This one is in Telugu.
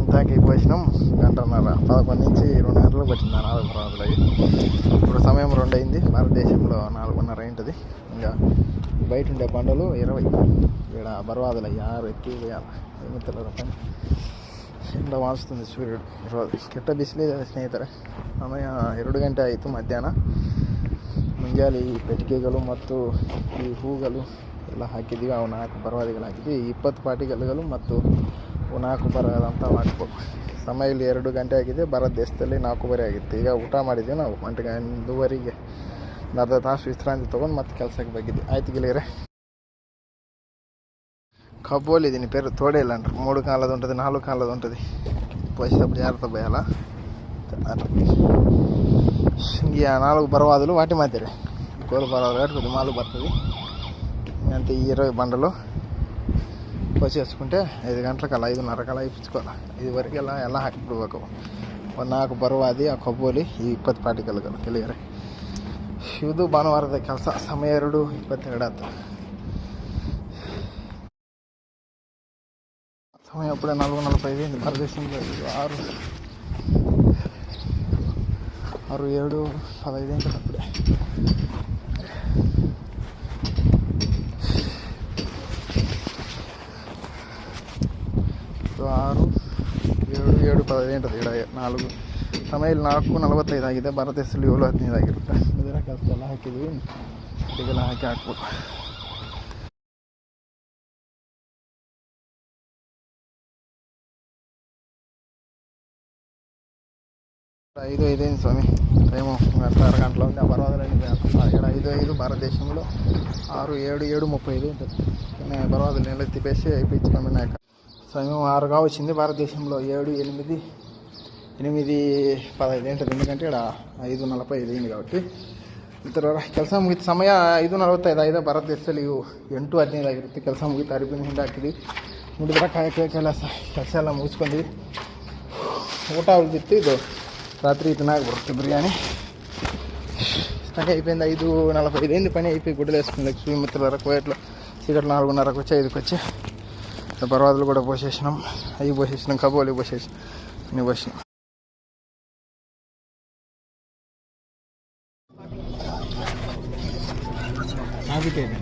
ఇంతాకి పోసినాం 1:30 11 నుంచి 2 గంటలకు వచ్చింది ఆ 4 పర్వాదులకి. ఇప్పుడు సమయం 2 అయింది. భారతదేశంలో 4:30 అయింటుంది. ఇంకా బయట ఉండే పంటలు 20 ఇక్కడ బర్వాదులు 6 ఎత్తి వేయాలి. ఏమిత్తలేరు పని. ಎಂಡ ವಾಣಿಸ್ತಿದೆ ಸೂರ್ಯುಡು ಇರೋದು ಕೆಟ್ಟ ಬಿಸಿಲಿದೆ ಸ್ನೇಹಿತರೆ. ಸಮಯ 2 ಗಂಟೆ ಆಯಿತು ಮಧ್ಯಾಹ್ನ. ಮುಂಜಾನೆ ಈ ಪೆಟ್ಟಿಗೆಗಳು ಮತ್ತು ಈ ಹೂಗಳು ಎಲ್ಲ ಹಾಕಿದ್ದೀವಿ. ಅವು 4 ಪರವಾದಿಗಳು ಹಾಕಿದ್ವಿ. 20 ಪಾಟಿಗೆಲ್ಲುಗಳು ಮತ್ತು 4 ಬರದಂತ ಹಾಕ್ಬೇಕು. ಸಮಯ ಇಲ್ಲಿ 2 ಗಂಟೆ ಆಗಿದೆ. ಭಾರತ ದೇಶದಲ್ಲಿ 4:30 ಆಗಿತ್ತು. ಈಗ ಊಟ ಮಾಡಿದ್ವಿ ನಾವು 1:02ಗೆ. ಅರ್ಧ ತಾಸು ವಿಶ್ರಾಂತಿ ತೊಗೊಂಡು ಮತ್ತೆ ಕೆಲಸಕ್ಕೆ ಬಗ್ಗಿದ್ವಿ. ಆಯ್ತು ಗೆಳೆಯರೆ. కబోలి దీని పేరు తోడేలు అంటారు. 3 కాళ్ళది ఉంటుంది, 4 కాళ్ళది ఉంటుంది. పోసేటప్పుడు జాగ్రత్త పోయాలా. ఇంక 4 బర్వాదులు వాటి మధ్యలో కోలు బర్వాదులు కాబట్టి కొద్ది మాలు పడుతుంది. అంతే. ఈ 20 బండలు పోసేసుకుంటే 5 గంటలకు అలా 5:30 అలా ఇప్పించుకోవాలి. ఇదివరకు ఎలా ಹಾಕಿಬಿಡ್ಬೇಕು. 4 ಬರವಾದಿ ಆ ಕಬೋಲಿ ಈ 20 ಪಾಟಿಗೆಲ್ಲುಗಳು ಗೆಳೆಯರೆ. ಇದು ಭಾನುವಾರದ ಕೆಲಸ. ಸಮಯ 2:22 ಆಯ್ತು. సమయం అప్పుడే 4:45 అయింది. భారతదేశంలో 6, 7, 15 అయింది అప్పుడే. 6, 7, 15 ఉంటుంది. ఇక్కడ 4 ಸಮಯ 4:45 ಆಗಿದೆ. ಭಾರತದೇಶದಲ್ಲಿ 7:15 ಆಗಿರುತ್ತೆ. ಇದರ ಕೆಲಸ ಎಲ್ಲ ಹಾಕಿದ್ವಿ. ಇದೆಲ್ಲ ಹಾಕ್ಬೇಕು. 5:05 అయింది స్వామి. టైము 1:30 గంటల ఉంది. ఆ పర్వాదులన్నీ ఇక్కడ 5:05. భారతదేశంలో 6, 7, 7:35 ఉంటుంది. కానీ పర్వాదులు నీళ్ళు తిప్పేసి అయిపోయించుకున్నాక సమయం 6గా వచ్చింది. భారతదేశంలో 7, 8, 8:15 ఉంటుంది. ఎందుకంటే ఇక్కడ 5:45 అయింది కాబట్టి. ಇತರ ಕೆಲಸ ಮುಗಿತು. ಸಮಯ 5:45 ಆಗಿದೆ. ಭಾರತದೇಶದಲ್ಲಿ 8:15 ಆಗಿರುತ್ತೆ. ಕೆಲಸ ಮುಗಿತು. ಅರಿಬಿನ ಹಿಂದೆ ಹಾಕಿದ್ವಿ. ಮುಡಿದ್ರೆ ಕೆಲಸ ಎಲ್ಲ ಮುಗಿಸ್ಕೊಂಡ್ವಿ. ಊಟ ಉಳಿದಿತ್ತು. ಇದು రాత్రి తినాక బರುತ್ತೆ బిర్యానీ. పని అయిపోయింది. 5:45 అయింది. పని అయిపోయి గుడ్డలు వేసుకుంది. మిత్రుల కోయట్లో చీకట్లు 4:30కు వచ్చి 5కి వచ్చి పర్వాదులు కూడా పోసేసినాం. అవి పోసేసినాం. కబోలి పోసేసినాం. అన్నీ పోసినాం. ఆగిపోయింది.